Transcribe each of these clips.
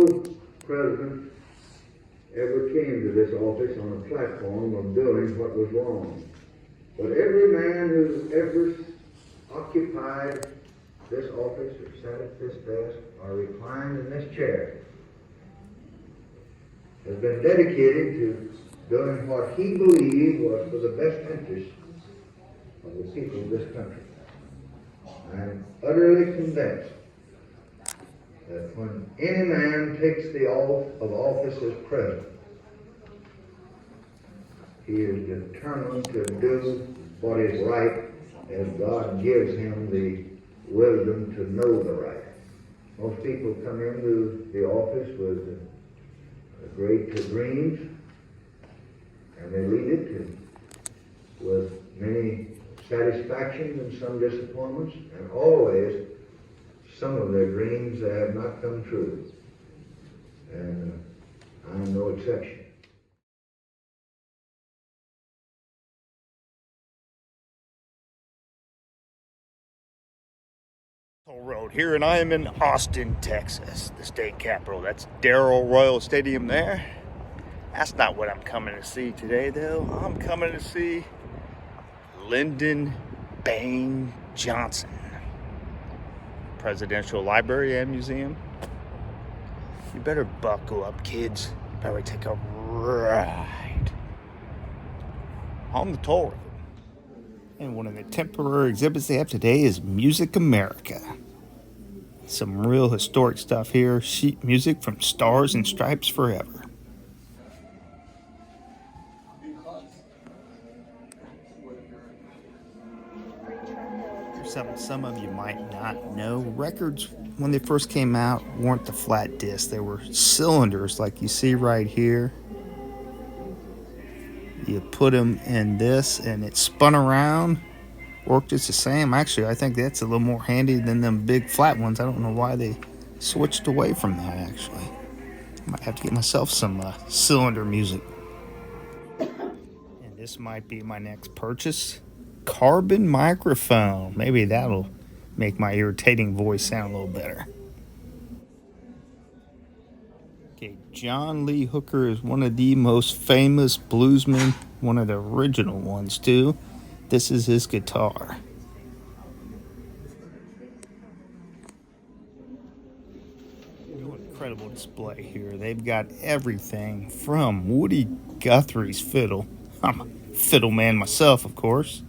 no president ever came to this office on a platform of doing what was wrong. But every man who ever occupied this office or sat at this desk or reclined in this chair has been dedicated to doing what he believed was for the best interest of the people of this country. I am utterly convinced that when any man takes the oath of office as president, he is determined to do what is right as God gives him the wisdom to know the right. Most people come into the office with great dreams, and they leave it with many satisfactions and some disappointments, and always some of their dreams have not come true. And I'm no exception. Road here, and I am in Austin, Texas, the state capital. That's Darrell Royal Stadium there. That's not what I'm coming to see today, though. I'm coming to see Lyndon Baines Johnson, Presidential Library and Museum. You better buckle up, kids. You better take a ride on the toll road. And one of the temporary exhibits they have today is Music America. Some real historic stuff here. Sheet music from Stars and Stripes Forever. Here's something some of you might not know. Records, when they first came out, weren't the flat disc. They were cylinders like you see right here. You put them in this and it spun around. Worked just the same. Actually, I think that's a little more handy than them big flat ones. I don't know why they switched away from that, actually. I might have to get myself some cylinder music. And this might be my next purchase. Carbon microphone. Maybe that'll make my irritating voice sound a little better. Okay, John Lee Hooker is one of the most famous bluesmen, one of the original ones too. This is his guitar. Incredible display here. They've got everything from Woody Guthrie's fiddle. I'm a fiddle man myself, of course.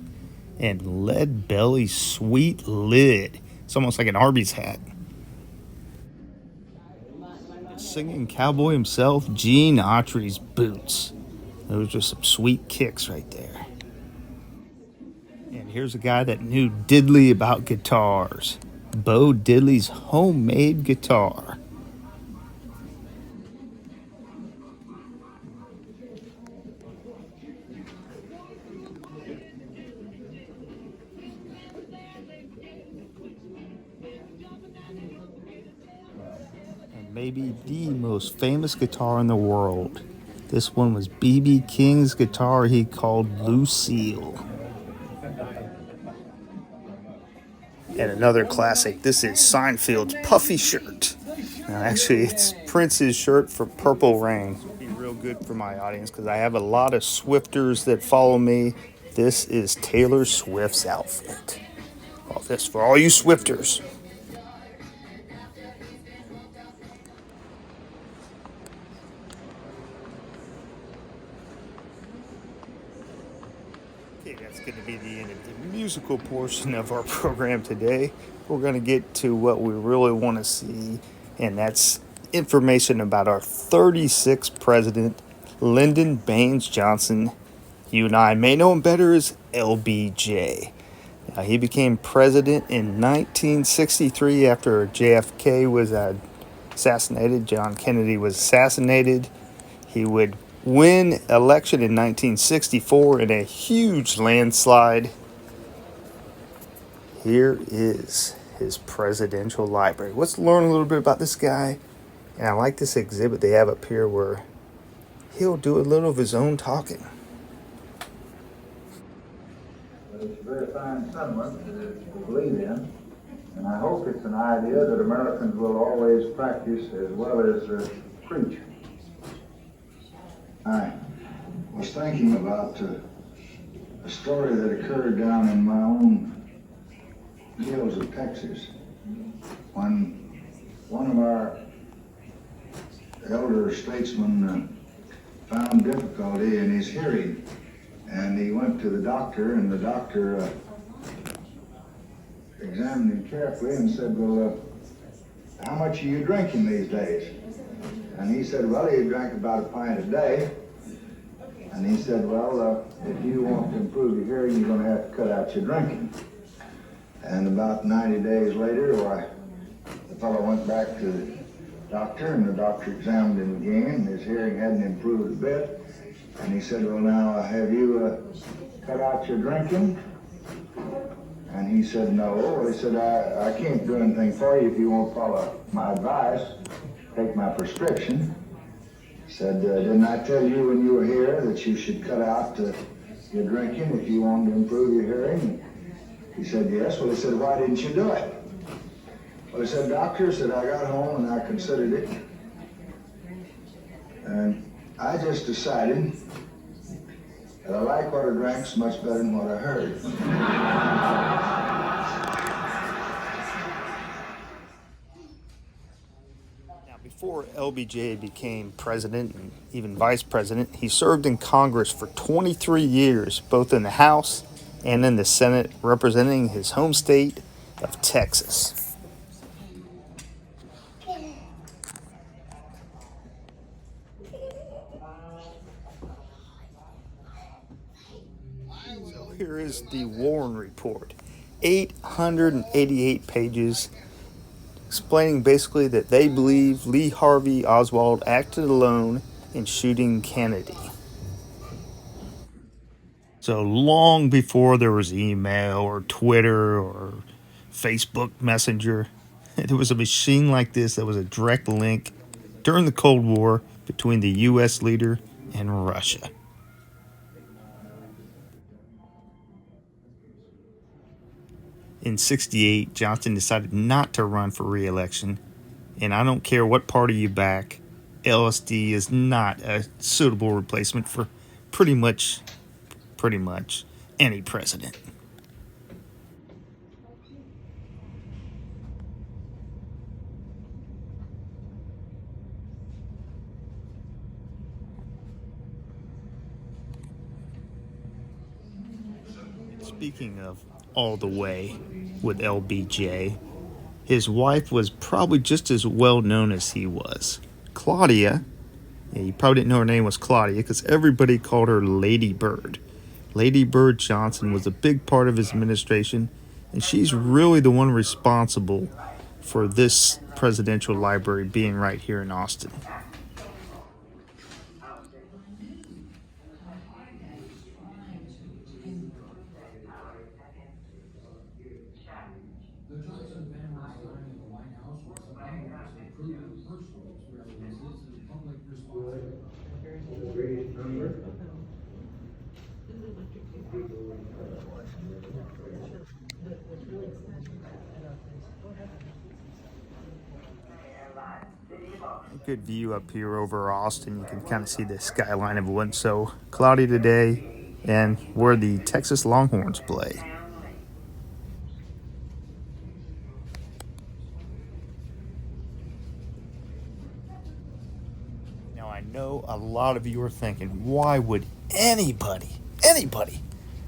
And Lead Belly's Sweet Lid. It's almost like an Arby's hat. The singing cowboy himself, Gene Autry's boots. Those are some sweet kicks right there. And here's a guy that knew diddly about guitars. Bo Diddley's homemade guitar. And maybe the most famous guitar in the world. This one was B.B. King's guitar he called Lucille. And another classic, this is Seinfeld's puffy shirt. Now actually it's Prince's shirt for Purple Rain. It'll be real good for my audience because I have a lot of Swifters that follow me. This is Taylor Swift's outfit. All this for all you Swifters. Okay, that's going to be the end of the musical portion of our program today. We're going to get to what we really want to see, and that's information about our 36th president, Lyndon Baines Johnson. You and I may know him better as LBJ. Now, he became president in 1963 after JFK was assassinated. John Kennedy was assassinated. He would win election in 1964 in a huge landslide. Here is his presidential library. Let's learn a little bit about this guy. And I like this exhibit they have up here where he'll do a little of his own talking. It's a very fine sentiment to believe in. And I hope it's an idea that Americans will always practice as well as preach. I was thinking about a story that occurred down in my own hills of Texas when one of our elder statesmen found difficulty in his hearing, and he went to the doctor, and the doctor examined him carefully and said, well, how much are you drinking these days? And he said, well, he drank about a pint a day. And he said, well, if you want to improve your hearing, you're going to have to cut out your drinking. And about 90 days later, the fellow went back to the doctor, and the doctor examined him again. His hearing hadn't improved a bit. And he said, well, now, have you cut out your drinking? And he said, no. Well, he said, I can't do anything for you if you won't follow my advice, take my prescription. He said, didn't I tell you when you were here that you should cut out your drinking if you wanted to improve your hearing? He said, yes. Well, he said, why didn't you do it? Well, he said, doctor, said, I got home and I considered it. And I just decided that I like what I drank so much better than what I heard. Now, before LBJ became president and even vice president, he served in Congress for 23 years, both in the House and in the Senate, representing his home state of Texas. So here is the Warren Report, 888 pages, explaining basically that they believe Lee Harvey Oswald acted alone in shooting Kennedy. So long before there was email or Twitter or Facebook Messenger, there was a machine like this that was a direct link during the Cold War between the U.S. leader and Russia. In '68, Johnson decided not to run for re-election, and I don't care what party you back, LSD is not a suitable replacement for pretty much any president. Speaking of all the way with LBJ, his wife was probably just as well known as he was. Claudia, you probably didn't know her name was Claudia because everybody called her Lady Bird. Lady Bird Johnson was a big part of his administration, and she's really the one responsible for this presidential library being right here in Austin. The Johnson family's time in the White House was synonymous with proving personal experiences and public responsibility. The greatest number. Good view up here over Austin. You can kind of see the skyline of it wasn't so cloudy today, and where the Texas Longhorns play. Now I know a lot of you are thinking, why would anybody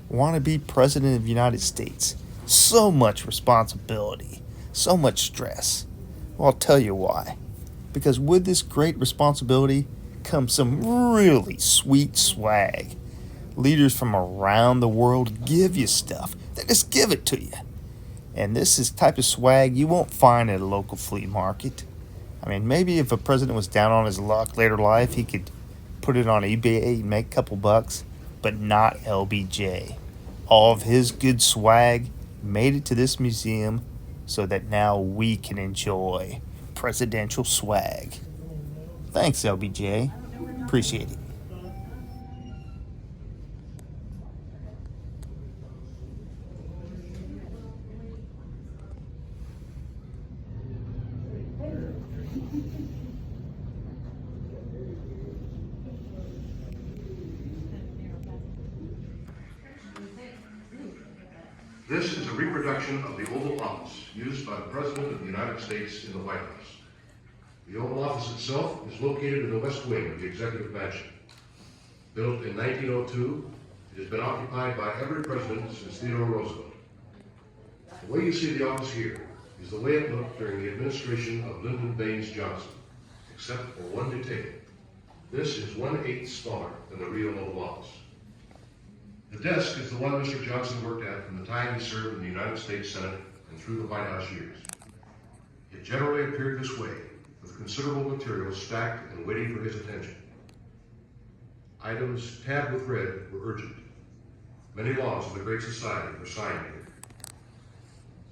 want to be president of the United States? So much responsibility, so much stress. Well, I'll tell you why. Because with this great responsibility comes some really sweet swag. Leaders from around the world give you stuff. They just give it to you. And this is type of swag you won't find at a local flea market. I mean, maybe if a president was down on his luck later in life, he could put it on eBay and make a couple bucks, but not LBJ. All of his good swag made it to this museum so that now we can enjoy presidential swag. Thanks, LBJ. Appreciate it. This is a reproduction of the Oval Office used by the President of the United States in the White House. The Oval Office itself is located in the west wing of the Executive Mansion. Built in 1902, it has been occupied by every president since Theodore Roosevelt. The way you see the office here is the way it looked during the administration of Lyndon Baines Johnson, except for one detail. This is 1/8 smaller than the real Oval Office. The desk is the one Mr. Johnson worked at from the time he served in the United States Senate and through the White House years. It generally appeared this way, with considerable materials stacked and waiting for his attention. Items tabbed with red were urgent. Many laws of the Great Society were signed here.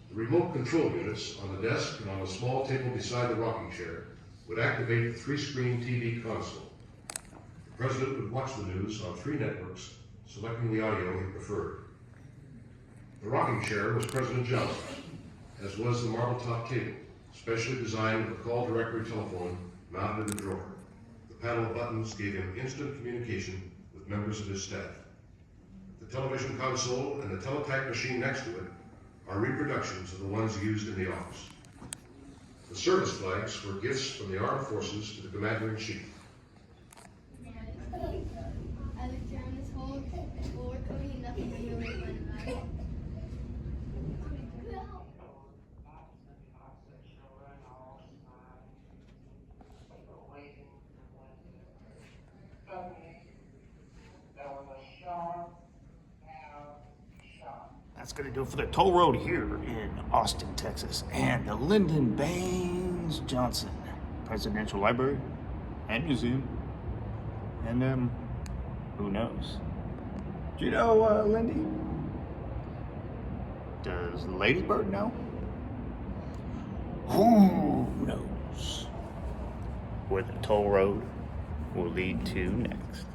The remote control units on the desk and on a small table beside the rocking chair would activate the 3-screen TV console. The President would watch the news on 3 networks, selecting the audio he preferred. The rocking chair was President Johnson's, as was the marble-top table, specially designed with a call directory telephone mounted in the drawer. The panel of buttons gave him instant communication with members of his staff. The television console and the teletype machine next to it are reproductions of the ones used in the office. The service flags were gifts from the armed forces to the commander-in-chief. I looked around this whole floor, Cody, and nothing really went about it. That's going to do it for the toll road here in Austin, Texas, and the Lyndon Baines Johnson Presidential Library and Museum. And who knows? Do you know, Lindy? Does Lady Bird know? Who knows where the toll road will lead to next?